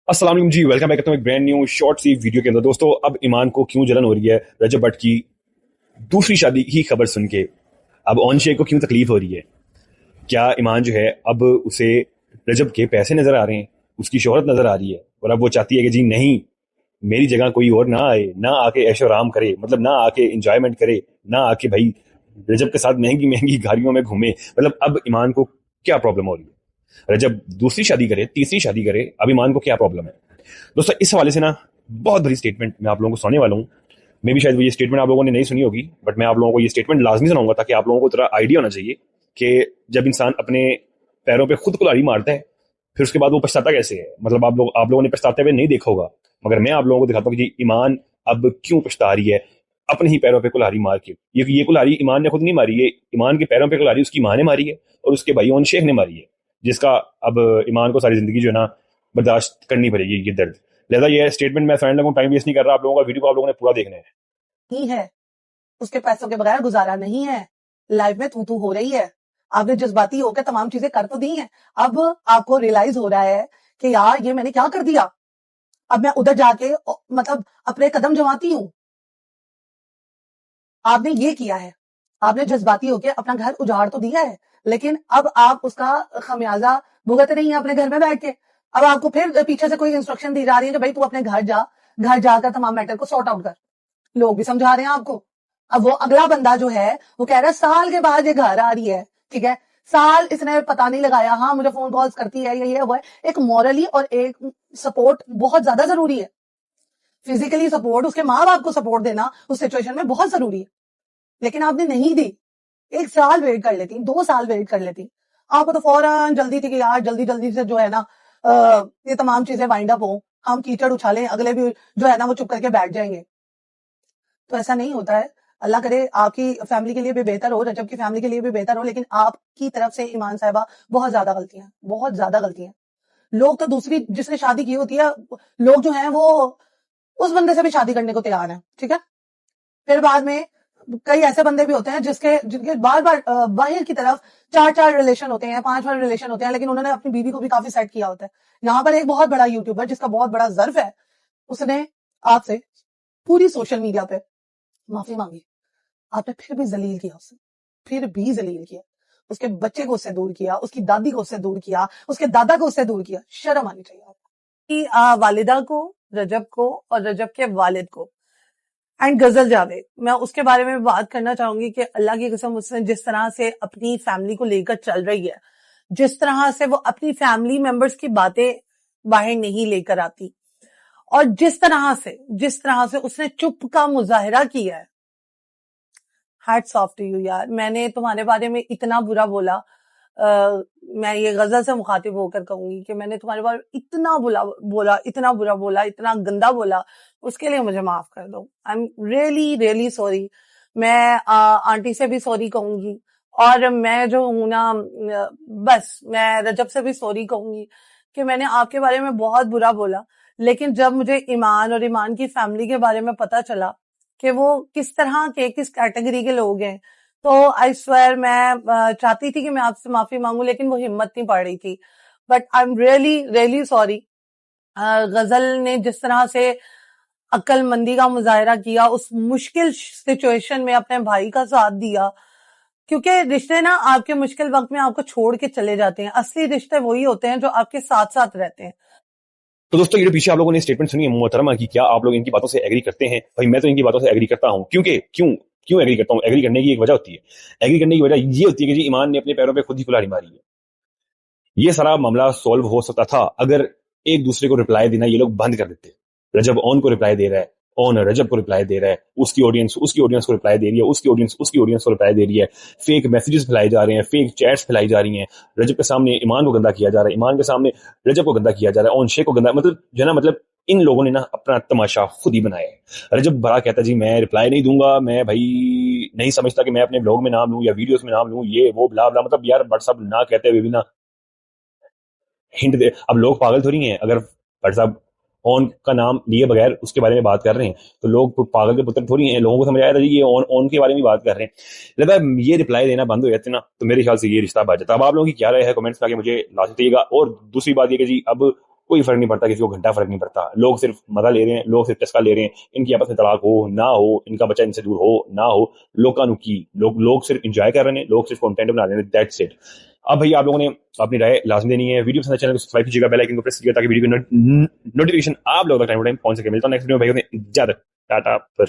अस्सलाम वालेकुम जी। Welcome back करता हूं एक ब्रांड न्यू शॉर्ट सी वीडियो के अंदर। दोस्तों, अब ईमान को क्यों जलन हो रही है रजब भट्ट की दूसरी शादी की खबर सुन के? अब ऑन शेख को क्यों तकलीफ हो रही है? क्या ईमान जो है अब उसे रजब के पैसे नजर आ रहे हैं, उसकी शोहरत नजर आ रही है, और अब वो चाहती है कि जी नहीं, मेरी जगह कोई और ना आए, ना आके ऐशो आराम करे, मतलब ना आके इंजॉयमेंट करे, ना आके भाई रजब के साथ महंगी महंगी गाड़ियों में घूमे। मतलब अब ईमान को क्या प्रॉब्लम हो रही है? रजब दूसरी शादी करे, तीसरी शादी करे, अब ईमान को क्या प्रॉब्लम है? दोस्तों, इस हवाले से ना बहुत बड़ी स्टेटमेंट मैं आप लोगों को सुनाने वाला हूँ। मे भी शायद ये स्टेटमेंट आप लोगों ने नहीं सुनी होगी, बट मैं आप लोगों को ये स्टेटमेंट लाजमी सुनाऊंगा ताकि आप लोगों को थोड़ा आइडिया होना चाहिए कि जब इंसान अपने पैरों पे खुद कुल्हाड़ी मारता है, फिर उसके बाद वो पछताता कैसे है। मतलब आप लोगों ने पछताते हुए नहीं देखा होगा, मगर मैं आप लोगों को दिखाता हूँ कि जी ईमान अब क्यों पछता रही है अपने ही पैरों पे कुल्हाड़ी मार के। ये कुल्हाड़ी ईमान ने खुद नहीं मारी, ये ईमान के पैरों पे कुल्हाड़ी उसकी माँ ने मारी है और उसके भाई ओन शेख ने मारी है, जिसका अब ईमान को सारी जिंदगी जो है ना बर्दाश्त करनी पड़ेगी ये दर्द। लिहाजा ये स्टेटमेंट मैं सुनाने लगूँ, टाइम वेस्ट नहीं कर रहा आप लोगों का, वीडियो को आप लोगों ने पूरा देखना है। नहीं है, उसके पैसों के बगैर गुजारा नहीं है। लाइफ में तू हो रही है। आपने जज्बाती होकर तमाम चीजें कर तो दी हैं। अब आपको रियलाइज हो रहा है कि यार ये मैंने क्या कर दिया। अब मैं उधर जाके मतलब अपने कदम जमाती हूँ। आपने ये किया है, आपने जज्बाती होकर अपना घर उजाड़ तो दिया है, लेकिन अब आप उसका खमियाजा भुगत रही हैं अपने घर में बैठ के। अब आपको फिर पीछे से कोई इंस्ट्रक्शन दी जा रही है कि भाई तू अपने घर जा, घर जाकर तमाम मैटर को सॉर्ट आउट कर। लोग भी समझा रहे हैं आपको। अब वो अगला बंदा जो है वो कह रहा है साल के बाद ये घर आ रही है, ठीक है, साल इसने पता नहीं लगाया, हाँ मुझे फोन कॉल्स करती है, ये वो है। एक मॉरली और एक सपोर्ट बहुत ज्यादा जरूरी है। फिजिकली सपोर्ट, उसके माँ बाप को सपोर्ट देना उस सिचुएशन में बहुत जरूरी है, लेकिन आपने नहीं दी। 1 साल वेट कर लेती, 2 साल वेट कर लेती। आपको तो फौरन जल्दी थी कि यार जल्दी जल्दी से जो है ना ये तमाम चीजें वाइंड अप हो, हम कीचड़ उछालें, अगले भी जो है ना वो चुप करके बैठ जाएंगे। तो ऐसा नहीं होता है। अल्लाह करे आपकी फैमिली के लिए भी बेहतर हो, रजब की फैमिली के लिए भी बेहतर हो, लेकिन आपकी तरफ से ईमान साहिबा बहुत ज्यादा गलतियां, बहुत ज्यादा गलतियां। लोग तो दूसरी जिसने शादी की होती है, लोग जो हैं वो उस बंदे से भी शादी करने को तैयार हैं, ठीक है। फिर बाद में कई ऐसे बंदे भी होते हैं जिनके बार बार बाहर की तरफ 4 रिलेशन होते हैं, 5 रिलेशन होते हैं, लेकिन उन्होंने अपनी बीवी को भी काफी सेट किया होता है। यहाँ पर एक बहुत बड़ा यूट्यूबर जिसका बहुत बड़ा जर्फ है, उसने आपसे पूरी सोशल मीडिया पे माफी मांगी। आपने फिर भी जलील किया उसे, फिर भी जलील किया। उसके बच्चे को उससे दूर किया, उसकी दादी को उससे दूर किया, उसके दादा को उससे दूर किया। शर्म आनी चाहिए आपको कि वालिदा को, रजब को और रजब के वालिद को एंड गजल जावेद, मैं उसके बारे में बात करना चाहूंगी कि अल्लाह की कसम उसने जिस तरह से अपनी फैमिली को लेकर चल रही है, जिस तरह से वो अपनी फैमिली मेंबर्स की बातें बाहर नहीं लेकर आती, और जिस तरह से उसने चुप का मुजाहिरा किया है, हैट्स ऑफ टू यू यार। मैंने तुम्हारे बारे में इतना बुरा बोला, मैं ये गजल से मुखातिब होकर कहूंगी कि मैंने तुम्हारे बारे में इतना बोला, इतना बुरा बोला, इतना गंदा बोला, उसके लिए मुझे माफ कर दो। I am really really sorry. मैं आंटी से भी सॉरी कहूंगी, और मैं जो हूं ना, बस मैं रजब से भी सॉरी कहूंगी कि मैंने आपके बारे में बहुत बुरा बोला। लेकिन जब मुझे ईमान और ईमान की फैमिली के बारे में पता चला कि वो किस तरह के, किस कैटेगरी के लोग हैं, तो आई स्वेयर मैं चाहती थी कि मैं आपसे माफी मांगू, लेकिन वो हिम्मत नहीं पड़ रही थी। But I am really really sorry. गजल ने जिस तरह से अक्लमंदी का मुजाहिरा किया, उस मुश्किल सिचुएशन में अपने भाई का साथ दिया, क्योंकि रिश्ते ना आपके मुश्किल वक्त में आपको छोड़ के चले जाते हैं। असली रिश्ते वही होते हैं जो आपके साथ साथ रहते हैं। तो दोस्तों, ये जो पीछे आप लोगों ने स्टेटमेंट सुनी है मोहतरमा की, क्या आप लोग इनकी बातों से एग्री करते हैं? भाई मैं तो इनकी बातों से एग्री करता हूं, क्योंकि क्यों क्यों एग्री करता हूं? एग्री करने की एक वजह होती है। एग्री करने की वजह ये होती है कि जी ईमान ने अपने पैरों पे खुद ही कुल्हाड़ी मारी है। ये सारा मामला सॉल्व हो सकता था अगर एक दूसरे को रिप्लाई देना ये लोग बंद कर देते। रजब ऑन को रिप्लाई दे रहा है, ऑन रजब को रिप्लाई दे रहा है, उसकी ऑडियंस को रिप्लाई दे रही है, उसकी ऑडियंस को रिप्लाई दे रही है, फेक मैसेजेस फैलाए जा रहे हैं, फेक चैट्स फैलाई जा रही हैं, रजब के सामने ईमान को गंदा किया जा रहा है, ईमान के सामने रजब को गंदा किया जा रहा है, ऑन शेख को गंदा, मतलब जो है ना, मतलब इन लोगों ने ना अपना तमाशा खुद ही बनाया है। रजब बड़ा कहता जी मैं रिप्लाई नहीं दूंगा, मैं भाई नहीं समझता कि मैं अपने ब्लॉग में नाम लूं या वीडियोस में नाम लूं, ये वो ब्ला ब्ला, मतलब यार व्हाट्सअप ना कहते हुए भी ना हिंट दे। अब लोग पागल थोड़ी हैं, अगर व्हाट्सअप ऑन का नाम लिए बगैर उसके बारे में बात कर रहे हैं तो लोग तो पागल के पुत्र थोड़ी हैं। लोगों को समझ आया था जी ये ऑन ऑन के बारे में बात कर रहे हैं, लगता है ये रिप्लाई देना बंद हो जाते ना तो मेरे ख्याल से ये रिश्ता बच जाता। अब आप लोगों की क्या राय है कमेंट्स में आके मुझे ला सकते। और दूसरी बात ये कि जी अब कोई फर्क नहीं पड़ता, किसी को घंटा फर्क नहीं पड़ता। लोग सिर्फ मजा ले रहे हैं, लोग सिर्फ चस्का ले रहे हैं, इनकी आपस में तलाक हो ना हो, इनका बच्चा इनसे दूर हो ना हो, लोग की लोग सिर्फ इंजॉय कर रहे हैं, लोग सिर्फ कंटेंट बना रहे हैं, दैट्स इट। अब भैया आप लोगों ने अपनी राय लाजमी देनी है। वीडियो पसंद, चैनल को सब्सक्राइब कीजिएगा, बेल आइकन को प्रेस कीजिएगा ताकि वीडियो की नोटिफिकेशन आप लोगों तक टाइम टू टाइम पहुंच सके। मिलता हूं नेक्स्ट वीडियो में, भाई इजाजत, टाटा पर।